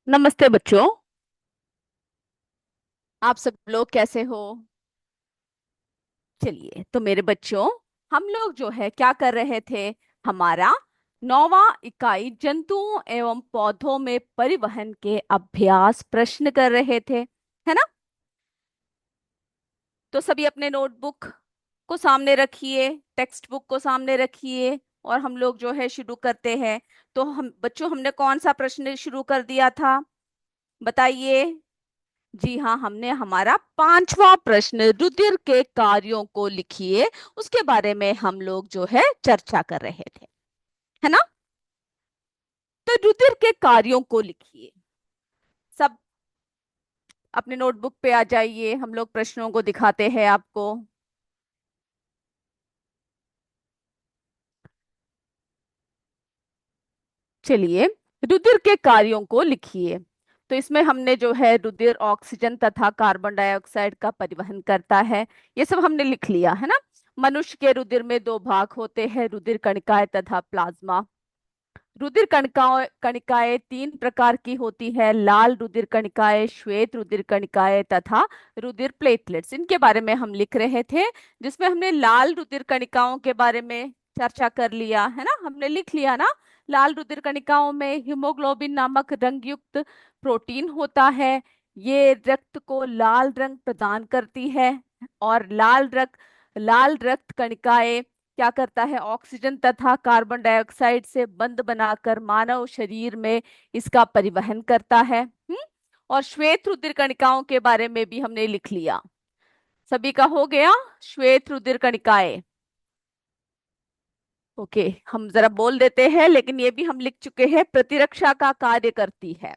नमस्ते बच्चों। आप सब लोग कैसे हो? चलिए, तो मेरे बच्चों, हम लोग जो है क्या कर रहे थे? हमारा 9वां इकाई जंतुओं एवं पौधों में परिवहन के अभ्यास प्रश्न कर रहे थे, है ना? तो सभी अपने नोटबुक को सामने रखिए, टेक्स्ट बुक को सामने रखिए, और हम लोग जो है शुरू करते हैं। तो हम बच्चों, हमने कौन सा प्रश्न शुरू कर दिया था? बताइए। जी हाँ, हमने हमारा 5वां प्रश्न, रुधिर के कार्यों को लिखिए, उसके बारे में हम लोग जो है चर्चा कर रहे थे, है ना? तो रुधिर के कार्यों को लिखिए। सब अपने नोटबुक पे आ जाइए, हम लोग प्रश्नों को दिखाते हैं आपको। चलिए, रुधिर के कार्यों को लिखिए। तो इसमें हमने जो है रुधिर ऑक्सीजन तथा कार्बन डाइऑक्साइड का परिवहन करता है, ये सब हमने लिख लिया, है ना? मनुष्य के रुधिर में दो भाग होते हैं, रुधिर कणिकाएं तथा प्लाज्मा। रुधिर कणिकाएं कणिकाएं तीन प्रकार की होती है: लाल रुधिर कणिकाएं, श्वेत रुधिर कणिकाएं तथा रुधिर प्लेटलेट्स। इनके बारे में हम लिख रहे थे, जिसमें हमने लाल रुधिर कणिकाओं के बारे में चर्चा कर लिया, है ना? हमने लिख लिया ना। लाल रुधिर कणिकाओं में हीमोग्लोबिन नामक रंग युक्त प्रोटीन होता है। ये रक्त को लाल रंग प्रदान करती है। और लाल रक्त कणिकाएं क्या करता है? ऑक्सीजन तथा कार्बन डाइऑक्साइड से बंध बनाकर मानव शरीर में इसका परिवहन करता है। और श्वेत रुधिर कणिकाओं के बारे में भी हमने लिख लिया। सभी का हो गया? श्वेत रुधिर कणिकाएं। ओके, हम जरा बोल देते हैं, लेकिन ये भी हम लिख चुके हैं। प्रतिरक्षा का कार्य करती है,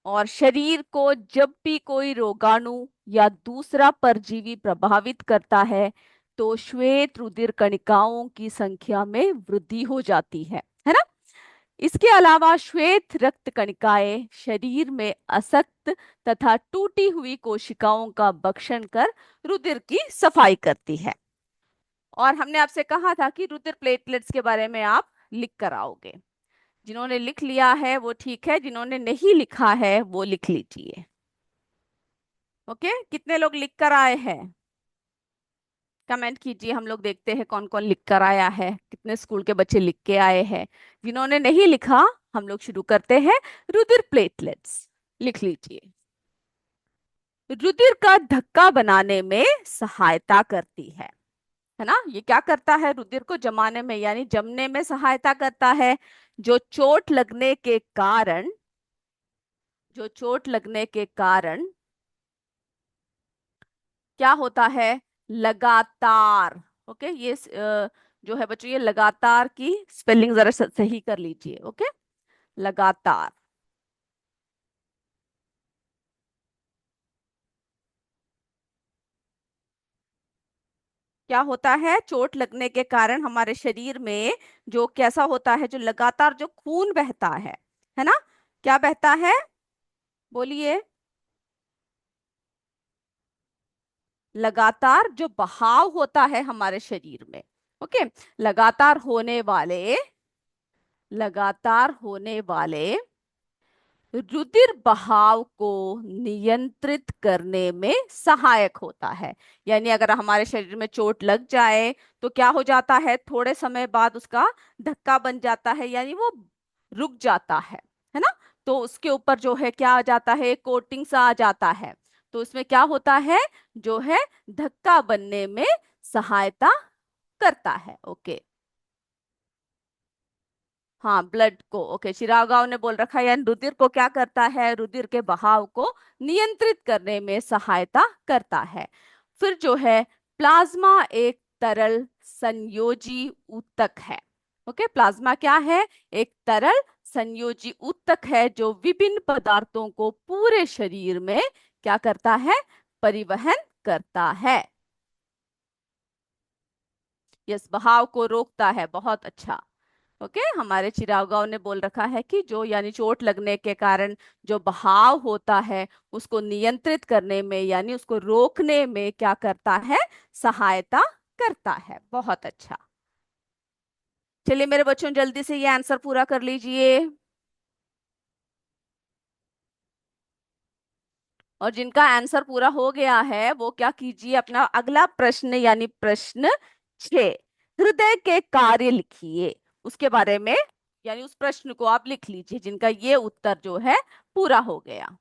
और शरीर को जब भी कोई रोगाणु या दूसरा परजीवी प्रभावित करता है, तो श्वेत रुधिर कणिकाओं की संख्या में वृद्धि हो जाती है ना? इसके अलावा श्वेत रक्त कणिकाएं शरीर में असक्त तथा टूटी हुई कोशिकाओं का भक्षण कर रुधिर की सफाई करती है। और हमने आपसे कहा था कि रुधिर प्लेटलेट्स के बारे में आप लिख कर आओगे। जिन्होंने लिख लिया है वो ठीक है, जिन्होंने नहीं लिखा है वो लिख लीजिए। ओके, कितने लोग लिख कर आए हैं? कमेंट कीजिए, हम लोग देखते हैं कौन कौन लिख कर आया है, कितने स्कूल के बच्चे लिख के आए हैं। जिन्होंने नहीं लिखा, हम लोग शुरू करते हैं। रुधिर प्लेटलेट्स लिख लीजिए। रुधिर का धक्का बनाने में सहायता करती है ना? ये क्या करता है? रुधिर को जमाने में यानी जमने में सहायता करता है। जो चोट लगने के कारण जो चोट लगने के कारण क्या होता है? लगातार। ओके, जो है बच्चों, ये लगातार की स्पेलिंग जरा सही कर लीजिए। ओके, लगातार। क्या होता है? चोट लगने के कारण हमारे शरीर में जो कैसा होता है, जो लगातार जो खून बहता है ना? क्या बहता है? बोलिए। लगातार जो बहाव होता है हमारे शरीर में। ओके, लगातार होने वाले लगातार होने वाले रुधिर बहाव को नियंत्रित करने में सहायक होता है। यानी अगर हमारे शरीर में चोट लग जाए तो क्या हो जाता है? थोड़े समय बाद उसका धक्का बन जाता है, यानी वो रुक जाता है ना? तो उसके ऊपर जो है क्या आ जाता है? कोटिंग सा आ जाता है। तो उसमें क्या होता है? जो है धक्का बनने में सहायता करता है। ओके, हाँ, ब्लड को। ओके, चिराग गांव ने बोल रखा है, यानी रुधिर को क्या करता है? रुधिर के बहाव को नियंत्रित करने में सहायता करता है। फिर जो है, प्लाज्मा एक तरल संयोजी ऊतक है। ओके, प्लाज्मा क्या है? एक तरल संयोजी ऊतक है, जो विभिन्न पदार्थों को पूरे शरीर में क्या करता है? परिवहन करता है। यस, बहाव को रोकता है। बहुत अच्छा। ओके, हमारे चिराग गांव ने बोल रखा है कि जो यानी चोट लगने के कारण जो बहाव होता है, उसको नियंत्रित करने में यानी उसको रोकने में क्या करता है? सहायता करता है। बहुत अच्छा। चलिए मेरे बच्चों, जल्दी से ये आंसर पूरा कर लीजिए। और जिनका आंसर पूरा हो गया है वो क्या कीजिए, अपना अगला प्रश्न यानी प्रश्न 6, हृदय के कार्य लिखिए, उसके बारे में, यानी उस प्रश्न को आप लिख लीजिए जिनका ये उत्तर जो है पूरा हो गया।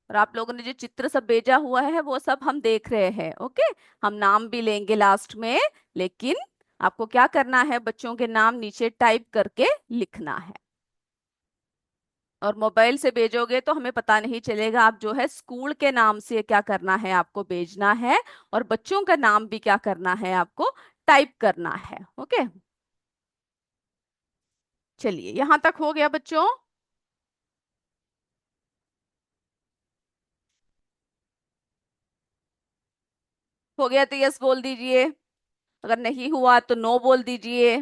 और आप लोगों ने जो चित्र सब भेजा हुआ है वो सब हम देख रहे हैं, ओके। हम नाम भी लेंगे लास्ट में, लेकिन आपको क्या करना है, बच्चों के नाम नीचे टाइप करके लिखना है। और मोबाइल से भेजोगे तो हमें पता नहीं चलेगा, आप जो है स्कूल के नाम से क्या करना है, आपको भेजना है। और बच्चों का नाम भी क्या करना है, आपको टाइप करना है, ओके। चलिए, यहां तक हो गया बच्चों। हो गया तो यस बोल दीजिए, अगर नहीं हुआ तो नो बोल दीजिए।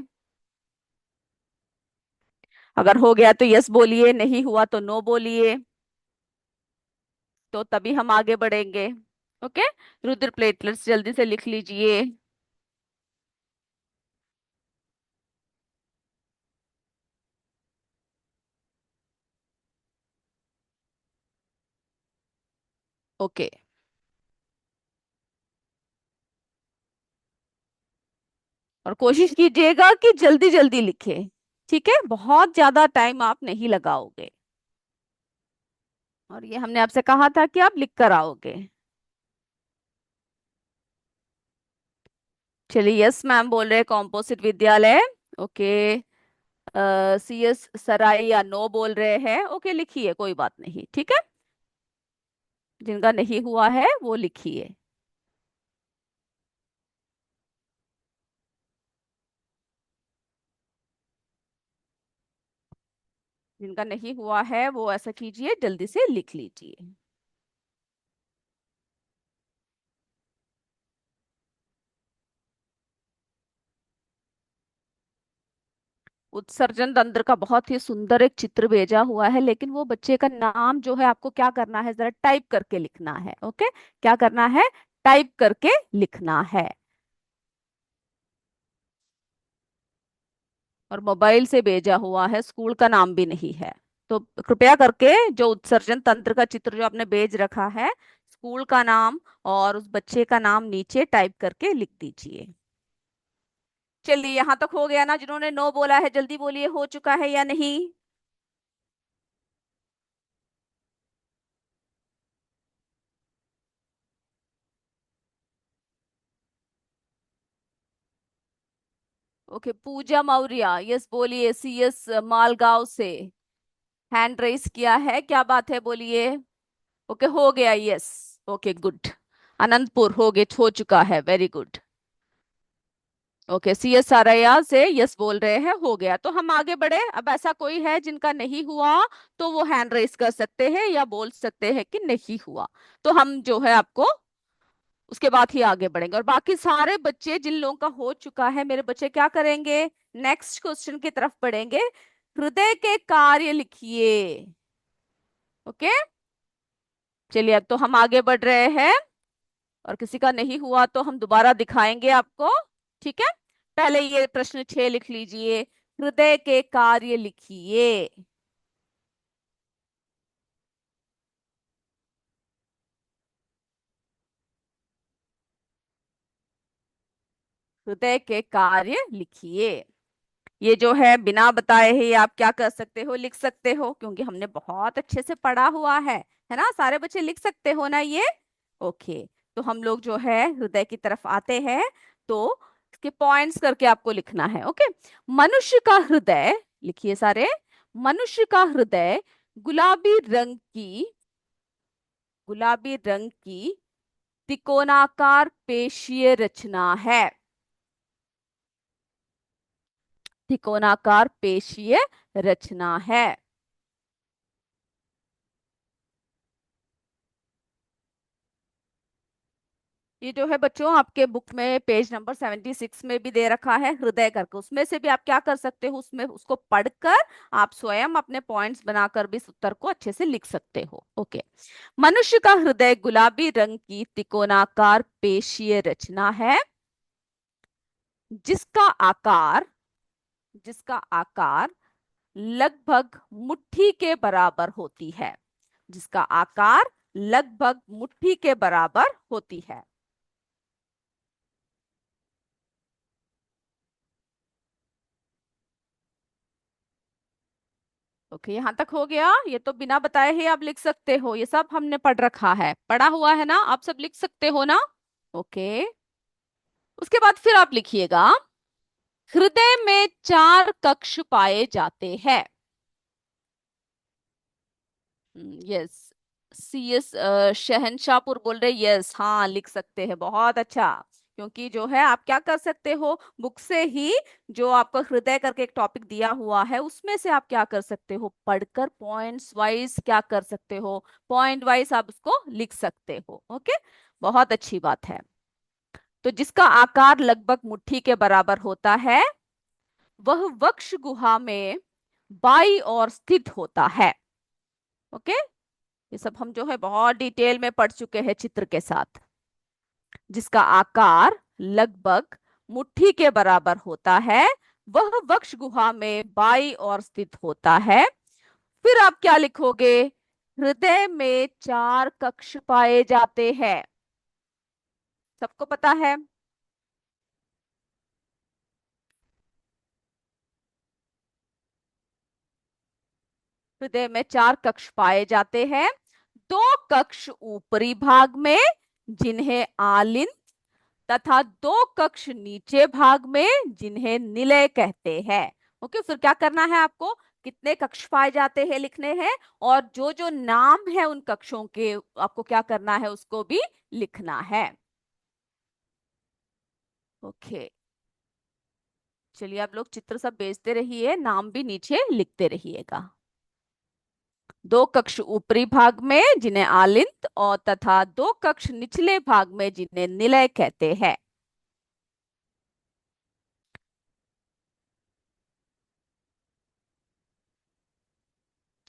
अगर हो गया तो यस बोलिए, नहीं हुआ तो नो बोलिए, तो तभी हम आगे बढ़ेंगे, ओके। रुद्र प्लेटलेट्स जल्दी से लिख लीजिए। ओके। और कोशिश कीजिएगा कि जल्दी जल्दी लिखे, ठीक है, बहुत ज्यादा टाइम आप नहीं लगाओगे। और ये हमने आपसे कहा था कि आप लिख कर आओगे। चलिए, यस मैम बोल रहे हैं कॉम्पोजिट विद्यालय, ओके। सी एस सराय या नो बोल रहे हैं, ओके, लिखिए, कोई बात नहीं, ठीक है। जिनका नहीं हुआ है वो लिखिए। जिनका नहीं हुआ है वो ऐसा कीजिए, जल्दी से लिख लीजिए। उत्सर्जन तंत्र का बहुत ही सुंदर एक चित्र भेजा हुआ है, लेकिन वो बच्चे का नाम जो है आपको क्या करना है, जरा टाइप करके लिखना है, ओके। क्या करना है, टाइप करके लिखना है। और मोबाइल से भेजा हुआ है, स्कूल का नाम भी नहीं है। तो कृपया करके जो उत्सर्जन तंत्र का चित्र जो आपने भेज रखा है, स्कूल का नाम और उस बच्चे का नाम नीचे टाइप करके लिख दीजिए। चलिए, यहां तक हो गया ना, जिन्होंने नो बोला है जल्दी बोलिए, हो चुका है या नहीं। ओके, पूजा मौर्य, यस बोलिए, सी एस मालगांव से हैंड रेस किया है, क्या बात है, बोलिए। ओके, हो गया, यस। Okay, good. अनंतपुर हो गए, हो चुका है, वेरी गुड। ओके, सी एस सारया से यस बोल रहे हैं, हो गया, तो हम आगे बढ़े। अब ऐसा कोई है जिनका नहीं हुआ, तो वो हैंड रेस कर सकते हैं या बोल सकते हैं कि नहीं हुआ, तो हम जो है आपको उसके बाद ही आगे बढ़ेंगे। और बाकी सारे बच्चे जिन लोगों का हो चुका है, मेरे बच्चे क्या करेंगे, नेक्स्ट क्वेश्चन की तरफ बढ़ेंगे। हृदय के कार्य लिखिए, ओके। चलिए, अब तो हम आगे बढ़ रहे हैं। और किसी का नहीं हुआ तो हम दोबारा दिखाएंगे आपको, ठीक है। पहले ये प्रश्न 6 लिख लीजिए, हृदय के कार्य लिखिए। हृदय के कार्य लिखिए। ये जो है बिना बताए ही आप क्या कर सकते हो, लिख सकते हो, क्योंकि हमने बहुत अच्छे से पढ़ा हुआ है ना, सारे बच्चे लिख सकते हो ना ये, ओके। तो हम लोग जो है हृदय की तरफ आते हैं, तो इसके पॉइंट्स करके आपको लिखना है, ओके। मनुष्य का हृदय, लिखिए सारे, मनुष्य का हृदय गुलाबी रंग की, गुलाबी रंग की त्रिकोणाकार पेशीय रचना है, त्रिकोणाकार पेशीय रचना है। ये जो है बच्चों आपके बुक में पेज नंबर 76 में भी दे रखा है हृदय करके, उसमें से भी आप क्या कर सकते हो, उसमें उसको पढ़कर आप स्वयं अपने पॉइंट्स बनाकर भी इस उत्तर को अच्छे से लिख सकते हो, ओके। मनुष्य का हृदय गुलाबी रंग की त्रिकोणाकार पेशीय रचना है, जिसका आकार, जिसका आकार लगभग मुट्ठी के बराबर होती है। जिसका आकार लगभग मुट्ठी के बराबर होती है। ओके, यहां तक हो गया। ये तो बिना बताए ही आप लिख सकते हो, ये सब हमने पढ़ रखा है, पढ़ा हुआ है ना, आप सब लिख सकते हो ना। ओके, उसके बाद फिर आप लिखिएगा, हृदय में चार कक्ष पाए जाते हैं। यस, सीएस शहनशाहपुर बोल रहे, यस, हाँ लिख सकते हैं, बहुत अच्छा। क्योंकि जो है आप क्या कर सकते हो, बुक से ही जो आपको हृदय करके एक टॉपिक दिया हुआ है उसमें से आप क्या कर सकते हो, पढ़कर पॉइंट्स वाइज क्या कर सकते हो, पॉइंट वाइज आप उसको लिख सकते हो। ओके, बहुत अच्छी बात है। तो जिसका आकार लगभग मुट्ठी के बराबर होता है वह वक्ष गुहा में बाई ओर स्थित होता है। ओके, ये सब हम जो है बहुत डिटेल में पढ़ चुके हैं चित्र के साथ। जिसका आकार लगभग मुट्ठी के बराबर होता है वह वक्ष गुहा में बाई ओर स्थित होता है। फिर आप क्या लिखोगे, हृदय में चार कक्ष पाए जाते हैं। सबको पता है। हृदय में चार कक्ष पाए जाते हैं। दो कक्ष ऊपरी भाग में जिन्हें आलिंद तथा दो कक्ष नीचे भाग में जिन्हें निलय कहते हैं। ओके, फिर क्या करना है आपको, कितने कक्ष पाए जाते हैं लिखने हैं, और जो जो नाम है उन कक्षों के आपको क्या करना है उसको भी लिखना है। ओके, चलिए आप लोग चित्र सब भेजते रहिए, नाम भी नीचे लिखते रहिएगा। दो कक्ष ऊपरी भाग में जिन्हें आलिंद और तथा दो कक्ष निचले भाग में जिन्हें निलय कहते हैं।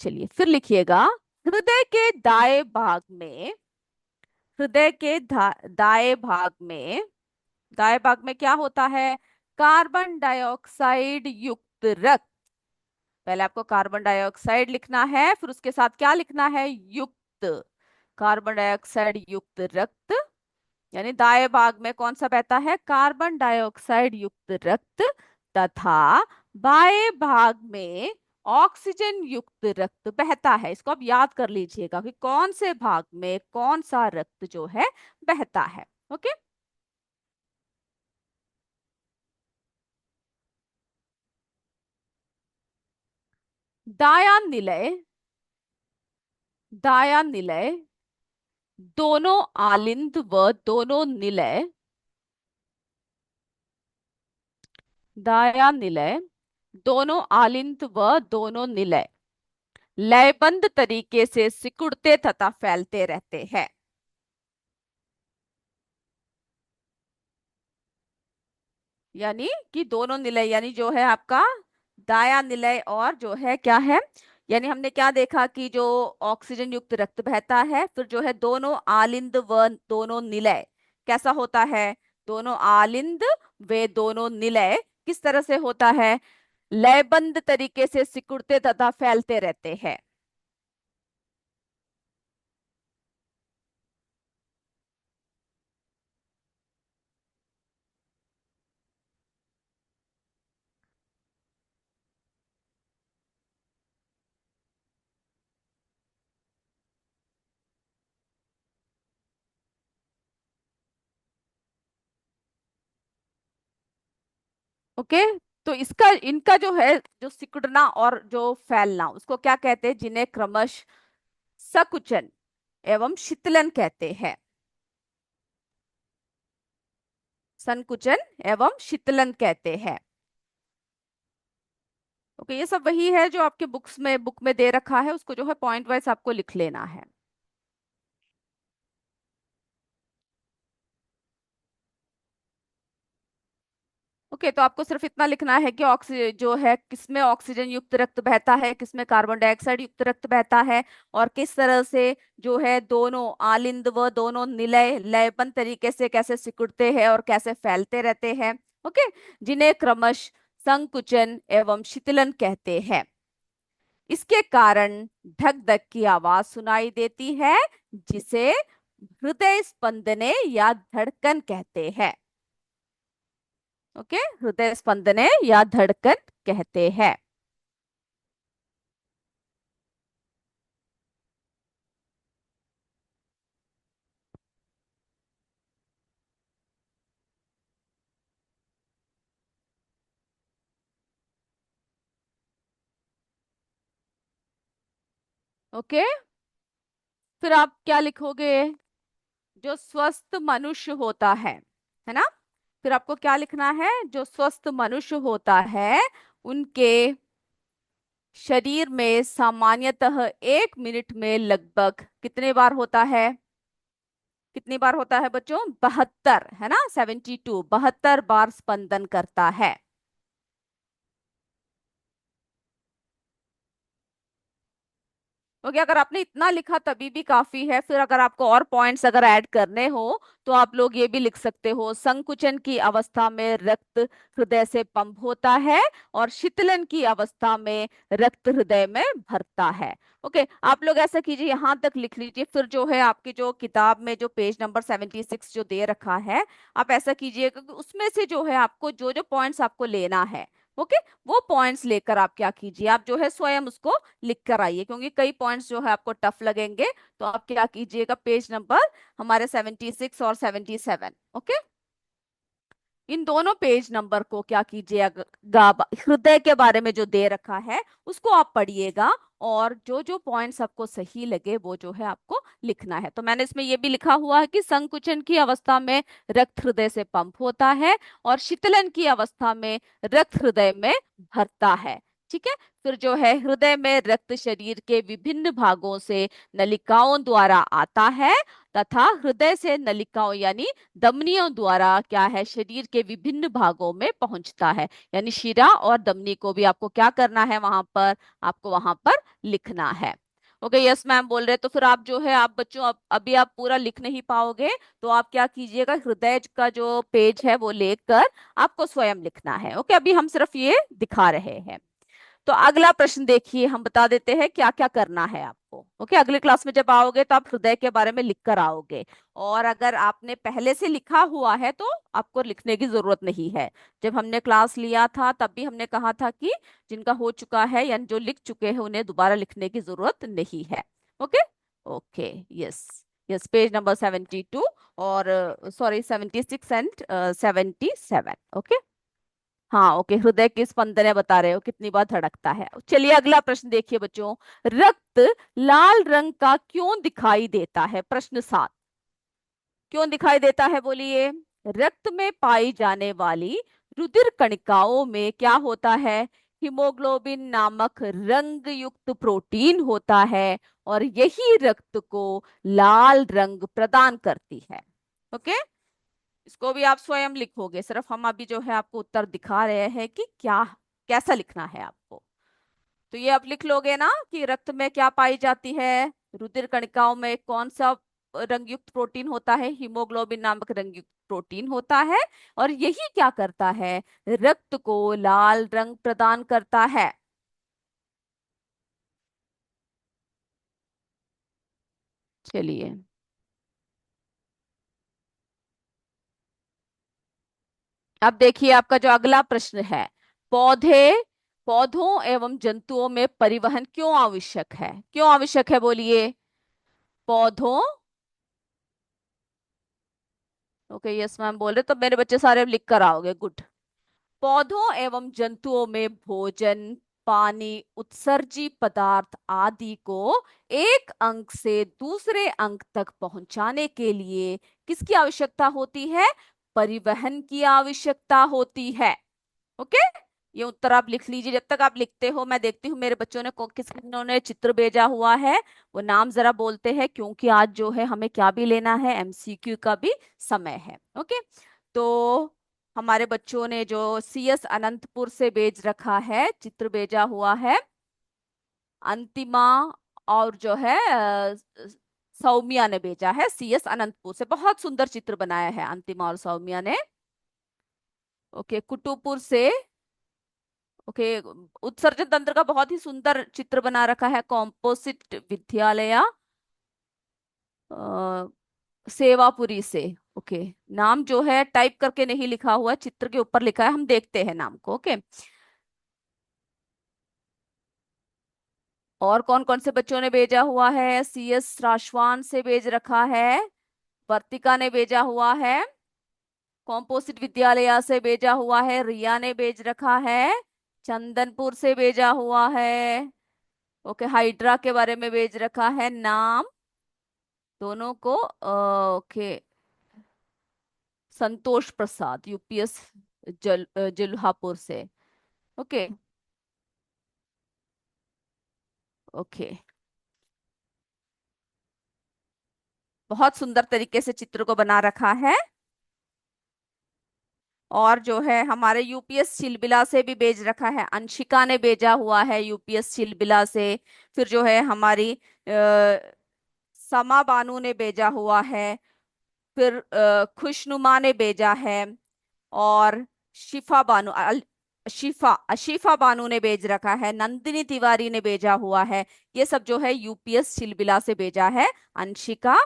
चलिए फिर लिखिएगा, हृदय के दाएं भाग में, हृदय के दाएं भाग में, दाएं भाग में क्या होता है, कार्बन डाइऑक्साइड युक्त रक्त। पहले आपको कार्बन डाइऑक्साइड लिखना है, फिर उसके साथ क्या लिखना है, युक्त, कार्बन डाइऑक्साइड युक्त रक्त। यानी दाएं भाग में कौन सा बहता है, कार्बन डाइऑक्साइड युक्त रक्त, तथा बाएं भाग में ऑक्सीजन युक्त रक्त बहता है। इसको आप याद कर लीजिएगा कि कौन से भाग में कौन सा रक्त जो है बहता है। ओके, दायां निलय, दायां निलय, दोनों आलिंद व दोनों निलय, दायां निलय, दोनों आलिंद व दोनों निलय लयबंद तरीके से सिकुड़ते तथा फैलते रहते हैं। यानी कि दोनों निलय, यानी जो है आपका दायां निलय और जो है क्या है, यानी हमने क्या देखा कि जो ऑक्सीजन युक्त रक्त बहता है, फिर जो है दोनों आलिंद व दोनों निलय कैसा होता है, दोनों आलिंद वे दोनों निलय किस तरह से होता है, लयबंद तरीके से सिकुड़ते तथा फैलते रहते हैं। ओके, तो इसका इनका जो है जो सिकुड़ना और जो फैलना उसको क्या कहते हैं, जिन्हें क्रमश सकुचन एवं शीतलन कहते हैं। संकुचन एवं शीतलन कहते हैं। ओके, ये सब वही है जो आपके बुक में दे रखा है, उसको जो है पॉइंट वाइज आपको लिख लेना है। ओके, तो आपको सिर्फ इतना लिखना है कि ऑक्सीजन जो है किसमें ऑक्सीजन युक्त रक्त बहता है, किसमें कार्बन डाइऑक्साइड युक्त रक्त बहता है, और किस तरह से जो है दोनों आलिंद व दोनों निलय लयबंद तरीके से कैसे सिकुड़ते हैं और कैसे फैलते रहते हैं। ओके, जिन्हें क्रमश संकुचन एवं शीतलन कहते हैं। इसके कारण धक धक की आवाज सुनाई देती है, जिसे हृदय स्पंदने या धड़कन कहते हैं। ओके, हृदय स्पंदने या धड़कन कहते हैं। ओके, फिर आप क्या लिखोगे? जो स्वस्थ मनुष्य होता है ना? फिर आपको क्या लिखना है? जो स्वस्थ मनुष्य होता है, उनके शरीर में सामान्यतः 1 मिनट में लगभग कितने बार होता है? कितनी बार होता है बच्चों? 72, है ना? 72, 72 बार स्पंदन करता है। क्योंकि अगर आपने इतना लिखा तभी भी काफी है। फिर अगर आपको और पॉइंट्स अगर ऐड करने हो तो आप लोग ये भी लिख सकते हो, संकुचन की अवस्था में रक्त हृदय से पंप होता है और शीतलन की अवस्था में रक्त हृदय में भरता है। ओके, आप लोग ऐसा कीजिए, यहाँ तक लिख लीजिए। फिर जो है आपकी जो किताब में जो पेज नंबर 76 जो दे रखा है, आप ऐसा कीजिए क्योंकि उसमें से जो है आपको जो जो पॉइंट्स आपको लेना है, ओके, वो पॉइंट्स लेकर आप क्या कीजिए, आप जो है स्वयं उसको लिख कर आइए। क्योंकि कई पॉइंट्स जो है आपको टफ लगेंगे, तो आप क्या कीजिएगा, पेज नंबर हमारे 76 और 77, ओके, इन दोनों पेज नंबर को क्या कीजिएगा, हृदय के बारे में जो दे रखा है उसको आप पढ़िएगा, और जो जो पॉइंट्स आपको सही लगे वो जो है आपको लिखना है। तो मैंने इसमें ये भी लिखा हुआ है कि संकुचन की अवस्था में रक्त हृदय से पंप होता है और शीतलन की अवस्था में रक्त हृदय में भरता है। ठीक है, फिर जो है हृदय में रक्त शरीर के विभिन्न भागों से नलिकाओं द्वारा आता है, तथा हृदय से नलिकाओं यानी धमनियों द्वारा क्या है, शरीर के विभिन्न भागों में पहुंचता है। यानी शिरा और धमनी को भी आपको क्या करना है, वहां पर आपको वहां पर लिखना है। ओके, यस मैम बोल रहे, तो फिर आप जो है आप बच्चों अभी आप पूरा लिख नहीं पाओगे, तो आप क्या कीजिएगा, हृदय का जो पेज है वो लेकर आपको स्वयं लिखना है। ओके, अभी हम सिर्फ ये दिखा रहे हैं। तो अगला प्रश्न देखिए, हम बता देते हैं क्या क्या करना है आपको। ओके, अगले क्लास में जब आओगे तो आप हृदय के बारे में लिख कर आओगे। और अगर आपने पहले से लिखा हुआ है तो आपको लिखने की जरूरत नहीं है। जब हमने क्लास लिया था तब भी हमने कहा था कि जिनका हो चुका है यानी जो लिख चुके हैं उन्हें दोबारा लिखने की जरूरत नहीं है। Okay, okay, yes, yes, page number 72 और सॉरी 76 एंड 77। ओके, हाँ, ओके, हृदय की स्पंदनें बता रहे हो कितनी बार धड़कता है। चलिए अगला प्रश्न देखिए बच्चों, रक्त लाल रंग का क्यों दिखाई देता है? प्रश्न 7, क्यों दिखाई देता है बोलिए? रक्त में पाई जाने वाली रुधिर कणिकाओं में क्या होता है? हीमोग्लोबिन नामक रंग युक्त प्रोटीन होता है और यही रक्त को लाल रंग प्रदान करती है। ओके, इसको भी आप स्वयं लिखोगे, सिर्फ हम अभी जो है आपको उत्तर दिखा रहे हैं कि क्या कैसा लिखना है आपको। तो ये आप लिख लोगे ना कि रक्त में क्या पाई जाती है, रुधिर कणिकाओं में कौन सा रंगयुक्त प्रोटीन होता है? हीमोग्लोबिन नामक रंगयुक्त प्रोटीन होता है और यही क्या करता है, रक्त को लाल रंग प्रदान करता है। चलिए, अब देखिए आपका जो अगला प्रश्न है, पौधे पौधों एवं जंतुओं में परिवहन क्यों आवश्यक है? क्यों आवश्यक है बोलिए? पौधों, ओके, यस मैम बोल रहे, तो मेरे बच्चे सारे लिख कर आओगे, गुड। पौधों एवं जंतुओं में भोजन, पानी, उत्सर्जी पदार्थ आदि को एक अंग से दूसरे अंग तक पहुंचाने के लिए किसकी आवश्यकता होती है? परिवहन की आवश्यकता होती है। ओके, ये उत्तर आप लिख लीजिए। जब तक आप लिखते हो मैं देखती हूँ मेरे बच्चों ने किस किन्होंने चित्र भेजा हुआ है, वो नाम जरा बोलते हैं, क्योंकि आज जो है हमें क्या भी लेना है, एमसीक्यू का भी समय है। ओके, तो हमारे बच्चों ने जो सीएस अनंतपुर से भेज रखा है, चित्र भेजा हुआ है, अंतिमा और जो है सौम्या ने भेजा है सीएस अनंतपुर से। बहुत सुंदर चित्र बनाया है अंतिमा और सौम्या ने। ओके, कुटुपुर से ओके। उत्सर्जन तंत्र का बहुत ही सुंदर चित्र बना रखा है, कॉम्पोजिट विद्यालय सेवापुरी से। ओके। नाम जो है टाइप करके नहीं लिखा हुआ, चित्र के ऊपर लिखा है, हम देखते हैं नाम को। ओके। और कौन कौन से बच्चों ने भेजा हुआ है? CS राशवान से भेज रखा है, वर्तिका ने भेजा हुआ है, कॉम्पोजिट विद्यालय से भेजा हुआ है, रिया ने भेज रखा है, चंदनपुर से भेजा हुआ है। ओके। हाइड्रा के बारे में भेज रखा है नाम दोनों को। ओके। संतोष प्रसाद UPS जुल्हापुर से। ओके। ओके। बहुत सुंदर तरीके से चित्र को बना रखा है। और जो है हमारे UPS चिलबिला से भी भेज रखा है, अंशिका ने भेजा हुआ है UPS चिलबिला से। फिर जो है हमारी समा बानू ने भेजा हुआ है। फिर खुशनुमा ने भेजा है। और शिफा बानू शिफा अशीफा बानू ने भेज रखा है, नंदिनी तिवारी ने भेजा हुआ है। ये सब जो है UPS चिलबिला से भेजा है। अंशिका,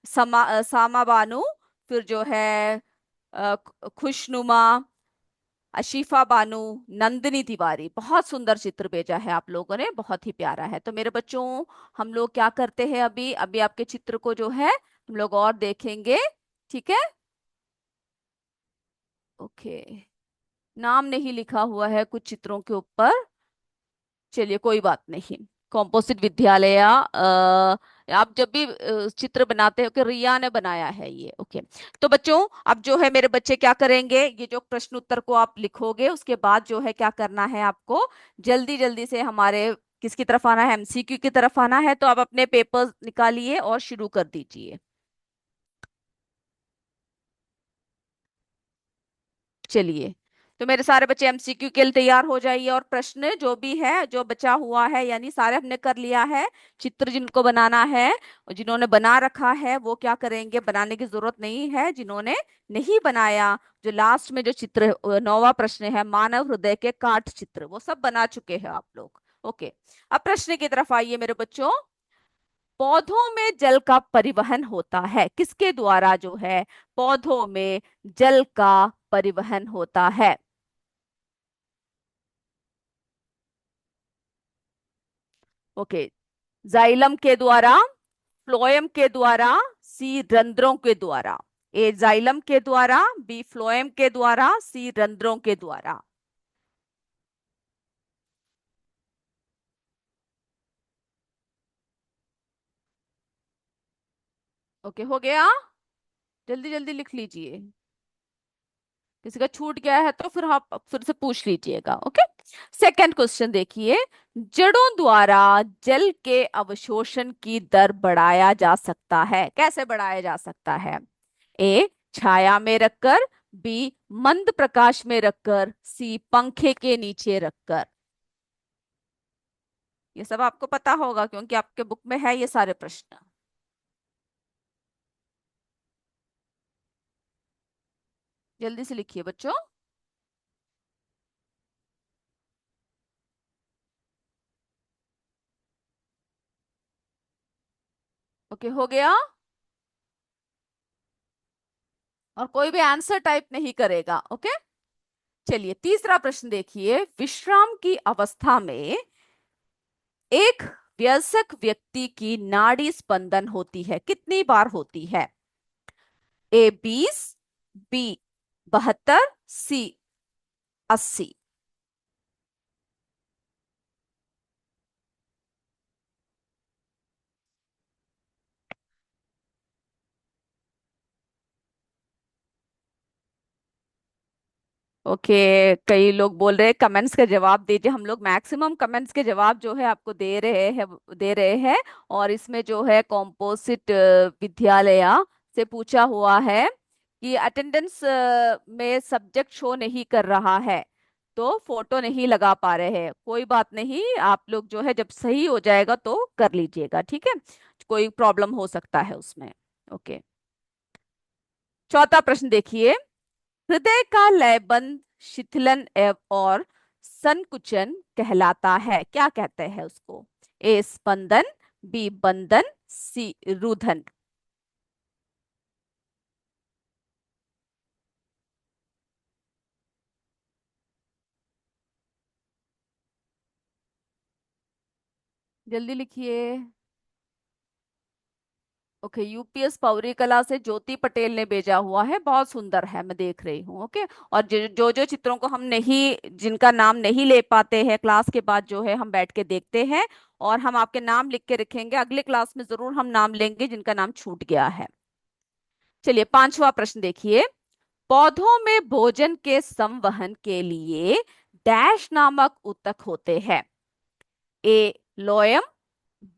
सामा बानू, फिर जो है खुशनुमा, अशीफा बानू, नंदिनी तिवारी। बहुत सुंदर चित्र भेजा है आप लोगों ने, बहुत ही प्यारा है। तो मेरे बच्चों, हम लोग क्या करते हैं, अभी अभी आपके चित्र को जो है हम लोग और देखेंगे। ठीक है। ओके। नाम नहीं लिखा हुआ है कुछ चित्रों के ऊपर, चलिए कोई बात नहीं। कॉम्पोजिट विद्यालय आप जब भी चित्र बनाते हो कि रिया ने बनाया है ये। ओके। तो बच्चों, अब जो है मेरे बच्चे क्या करेंगे, ये जो प्रश्न उत्तर को आप लिखोगे उसके बाद जो है क्या करना है आपको, जल्दी जल्दी से हमारे किसकी तरफ आना है, MCQ की तरफ आना है। तो आप अपने पेपर्स निकालिए और शुरू कर दीजिए। चलिए। तो मेरे सारे बच्चे MCQ के लिए तैयार हो जाइए, और प्रश्न जो भी है जो बचा हुआ है, यानी सारे हमने कर लिया है। चित्र जिनको बनाना है और जिन्होंने बना रखा है वो क्या करेंगे, बनाने की जरूरत नहीं है। जिन्होंने नहीं बनाया, जो लास्ट में जो चित्र 9वां प्रश्न है, मानव हृदय के काट चित्र, वो सब बना चुके हैं आप लोग। ओके। अब प्रश्न की तरफ आइए मेरे बच्चों। पौधों में जल का परिवहन होता है, किसके द्वारा जो है पौधों में जल का परिवहन होता है? ओके। जाइलम के द्वारा, फ्लोएम के द्वारा, C रंध्रों के द्वारा। ए जाइलम के द्वारा, B फ्लोएम के द्वारा, C रंध्रों के द्वारा। ओके, हो गया। जल्दी जल्दी लिख लीजिए, किसी का छूट गया है तो फिर आप फिर से पूछ लीजिएगा। ओके। सेकंड क्वेश्चन देखिए। जड़ों द्वारा जल के अवशोषण की दर बढ़ाया जा सकता है, कैसे बढ़ाया जा सकता है? A छाया में रखकर, B मंद प्रकाश में रखकर, C पंखे के नीचे रखकर। ये सब आपको पता होगा क्योंकि आपके बुक में है ये सारे प्रश्न। जल्दी से लिखिए बच्चों। ओके, हो गया। और कोई भी आंसर टाइप नहीं करेगा। ओके। चलिए तीसरा प्रश्न देखिए। विश्राम की अवस्था में एक वयस्क व्यक्ति की नाड़ी स्पंदन होती है, कितनी बार होती है? A 20, B 72, C 80। ओके। कई लोग बोल रहे हैं कमेंट्स का जवाब दीजिए, हम लोग मैक्सिमम कमेंट्स के जवाब जो है आपको दे रहे हैं। और इसमें जो है कॉम्पोजिट विद्यालय से पूछा हुआ है कि अटेंडेंस में सब्जेक्ट शो नहीं कर रहा है, तो फोटो नहीं लगा पा रहे हैं। कोई बात नहीं, आप लोग जो है जब सही हो जाएगा तो कर लीजिएगा, ठीक है। कोई प्रॉब्लम हो सकता है उसमें। ओके। चौथा प्रश्न देखिए। हृदय का लयबंध, शिथिलन और संकुचन कहलाता है? क्या कहते हैं उसको? ए स्पंदन, बी बंधन, सी रुधन। जल्दी लिखिए। ओके, यूपीएस पौरी कला से ज्योति पटेल ने भेजा हुआ है, बहुत सुंदर है, मैं देख रही हूँ। ओके। और जो जो जो चित्रों को हम नहीं, जिनका नाम नहीं ले पाते हैं, क्लास के बाद जो है हम बैठ के देखते हैं और हम आपके नाम लिख के रखेंगे, अगले क्लास में जरूर हम नाम लेंगे जिनका नाम छूट गया है। चलिए, पांचवा प्रश्न देखिए। पौधों में भोजन के संवहन के लिए डैश नामक ऊतक होते हैं। ए लोयम,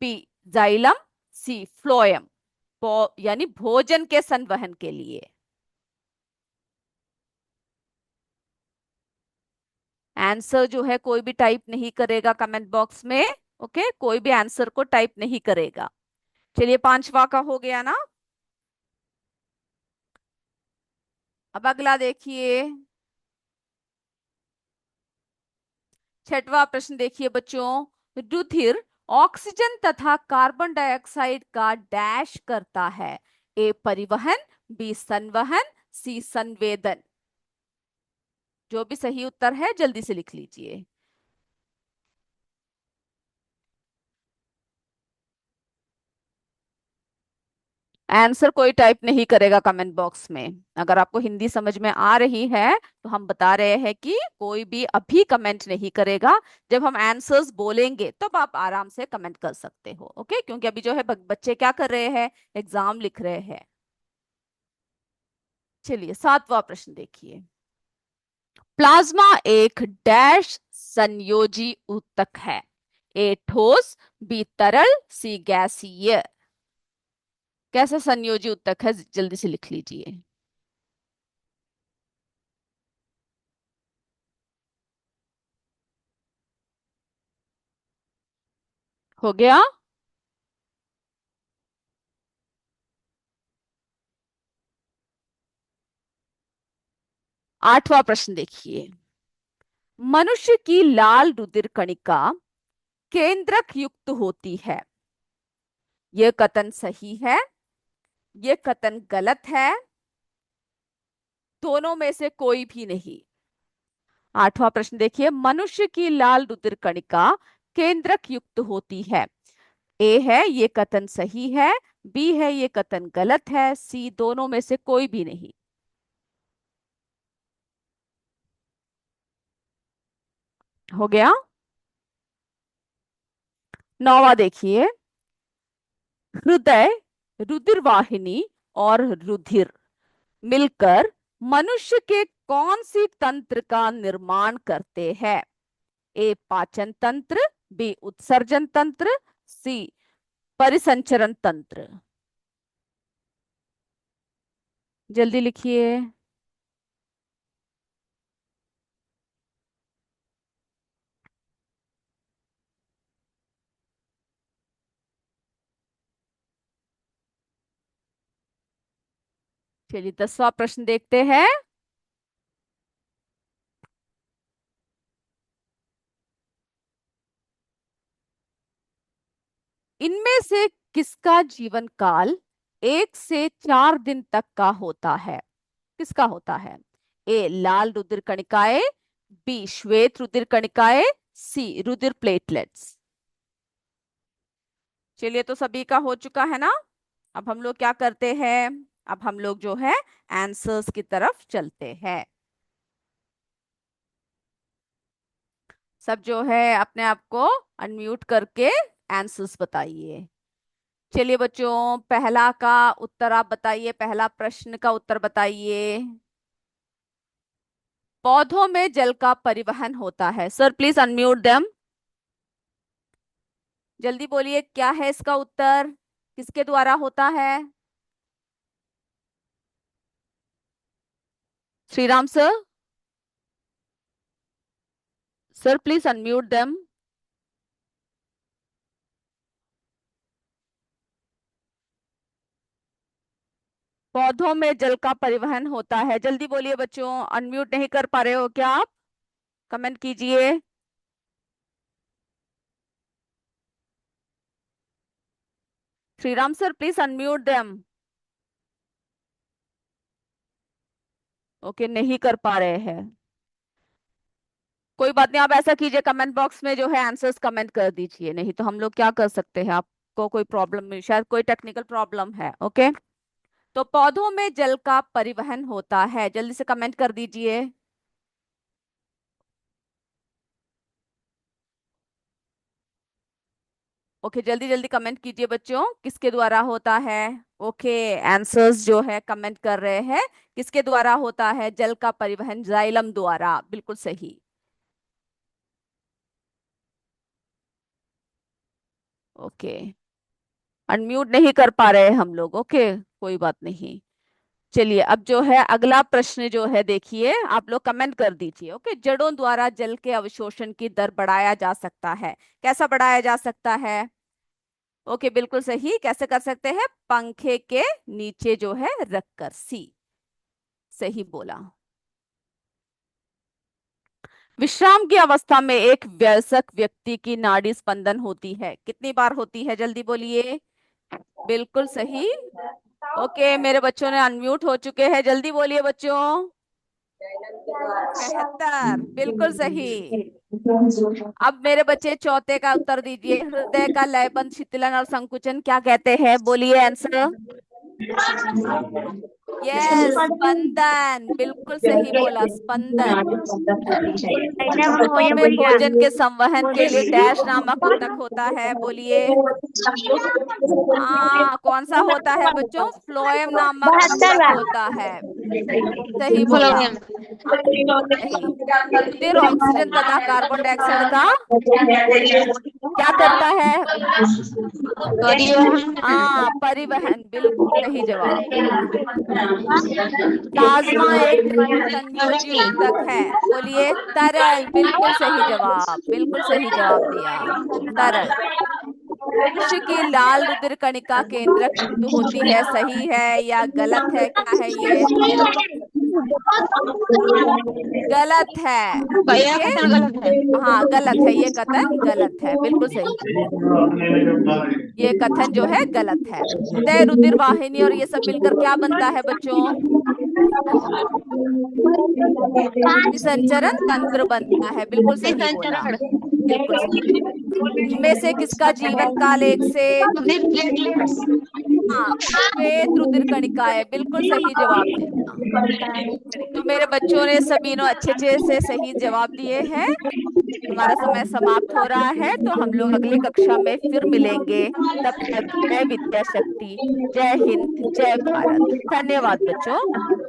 बी जाइलम, सी फ्लोयम। यानी भोजन के संवहन के लिए। आंसर जो है कोई भी टाइप नहीं करेगा कमेंट बॉक्स में। ओके, कोई भी आंसर को टाइप नहीं करेगा। चलिए, पांचवा का हो गया ना। अब अगला देखिए। छठवां प्रश्न देखिए बच्चों। रुधिर ऑक्सीजन तथा कार्बन डाइऑक्साइड का डैश करता है। ए परिवहन, बी संवहन, सी संवेदन। जो भी सही उत्तर है जल्दी से लिख लीजिए। आंसर कोई टाइप नहीं करेगा कमेंट बॉक्स में। अगर आपको हिंदी समझ में आ रही है तो हम बता रहे हैं कि कोई भी अभी कमेंट नहीं करेगा। जब हम आंसर्स बोलेंगे तब आप आराम से कमेंट कर सकते हो। ओके, क्योंकि अभी जो है बच्चे क्या कर रहे हैं, एग्जाम लिख रहे हैं। चलिए, सातवां प्रश्न देखिए। प्लाज्मा एक डैश संयोजी ऊतक है। ए ठोस, बी तरल, सी गैसीय। कैसा संयोजी ऊतक है, जल्दी से लिख लीजिए। हो गया। आठवां प्रश्न देखिए। मनुष्य की लाल रुधिर कणिका केंद्रक युक्त होती है। यह कथन सही है, यह कथन गलत है, दोनों में से कोई भी नहीं। आठवां प्रश्न देखिए। मनुष्य की लाल रुधिर कणिका केंद्रक युक्त होती है। ए है ये कथन सही है, बी है ये कथन गलत है, सी दोनों में से कोई भी नहीं। हो गया। नौवा देखिए। हृदय, रुधिर वाहिनी और रुधिर मिलकर मनुष्य के कौन सी तंत्र का निर्माण करते हैं? ए पाचन तंत्र, बी उत्सर्जन तंत्र, सी परिसंचरण तंत्र। जल्दी लिखिए। चलिए, 10वां प्रश्न देखते हैं। इनमें से किसका जीवन काल 1 से 4 दिन तक का होता है? किसका होता है? ए लाल रुधिर कणिकाएं, बी श्वेत रुधिर कणिकाएं, सी रुधिर प्लेटलेट्स। चलिए, तो सभी का हो चुका है ना। अब हम लोग क्या करते हैं? अब हम लोग जो है आंसर्स की तरफ चलते हैं। सब जो है अपने आप को अनम्यूट करके आंसर्स बताइए। चलिए बच्चों, पहला का उत्तर आप बताइए, पहला प्रश्न का उत्तर बताइए। पौधों में जल का परिवहन होता है। Sir please unmute them. जल्दी बोलिए, क्या है इसका उत्तर? किसके द्वारा होता है? Shriram sir. Sir please unmute them. पौधों में जल का परिवहन होता है, जल्दी बोलिए बच्चों। अनम्यूट नहीं कर पा रहे हो क्या आप? कमेंट कीजिए। Shriram sir please unmute them. Okay, नहीं कर पा रहे हैं। कोई बात नहीं, आप ऐसा कीजिए, कमेंट बॉक्स में जो है आंसर्स कमेंट कर दीजिए, नहीं तो हम लोग क्या कर सकते हैं, आपको कोई प्रॉब्लम, शायद कोई टेक्निकल प्रॉब्लम है। ओके, तो पौधों में जल का परिवहन होता है, जल्दी से कमेंट कर दीजिए। ओके, जल्दी जल्दी कमेंट कीजिए बच्चों, किसके द्वारा होता है। ओके, आंसर्स जो है कमेंट कर रहे हैं, किसके द्वारा होता है जल का परिवहन, जाइलम द्वारा, बिल्कुल सही। ओके, अनम्यूट नहीं कर पा रहे हम लोग। ओके, कोई बात नहीं। चलिए, अब जो है अगला प्रश्न जो है, देखिए आप लोग कमेंट कर दीजिए। ओके, जड़ों द्वारा जल के अवशोषण की दर बढ़ाया जा सकता है, कैसा बढ़ाया जा सकता है। ओके, बिल्कुल सही, कैसे कर सकते हैं, पंखे के नीचे जो है रखकर, सी, सही बोला। विश्राम की अवस्था में एक वयस्क व्यक्ति की नाड़ी स्पंदन होती है, कितनी बार होती है, जल्दी बोलिए। बिल्कुल सही। ओके, मेरे बच्चों ने अनम्यूट हो चुके हैं, जल्दी बोलिए बच्चों। 72, बिल्कुल सही। अब मेरे बच्चे चौथे का उत्तर दीजिए, हृदय का लयबंध, शिथिलन और संकुचन क्या कहते हैं, बोलिए आंसर। यस, स्पंदन, बिल्कुल सही बोला, स्पंदन। पौधों में भोजन के संवहन के लिए डैश नामक ऊतक होता है, बोलिए। कौन सा होता है बच्चों, फ्लोएम नामक ऊतक होता है, सही बोला। सही। रुधिर ऑक्सीजन तथा कार्बन डाइऑक्साइड का क्या करता है, परिवहन, बिल्कुल सही जवाब। प्लाज्मा एक संयोजी ऊतक है, बोलिए। तरल, बिल्कुल सही जवाब, बिल्कुल सही जवाब दिया, तरल। मनुष्य की लाल रुधिर कणिका केंद्रक तंतु होती है, सही है या गलत है, क्या है ये, गलत है। भैया ये, कथन गलत है। हाँ गलत है, ये कथन गलत है, बिल्कुल सही। ये कथन जो है गलत है। हृदय, रुधिर वाहिनी और ये सब मिलकर क्या बनता है बच्चों, निसंचरण तंत्र बनता है, बिल्कुल सही बोला, निसंचरण। बिल्कुल सही। इनमें से किसका जीवन काल एक से, प्लेटलेट्स। हाँ, श्वेत रुधिर कणिका है, बिल्कुल सही जवाब दिया। तो मेरे बच्चों ने सभी ने अच्छे अच्छे से सही जवाब दिए हैं। हमारा समय समाप्त हो रहा है, तो हम लोग अगली कक्षा में फिर मिलेंगे। तब तक जय विद्या शक्ति, जय हिंद, जय भारत, धन्यवाद बच्चों।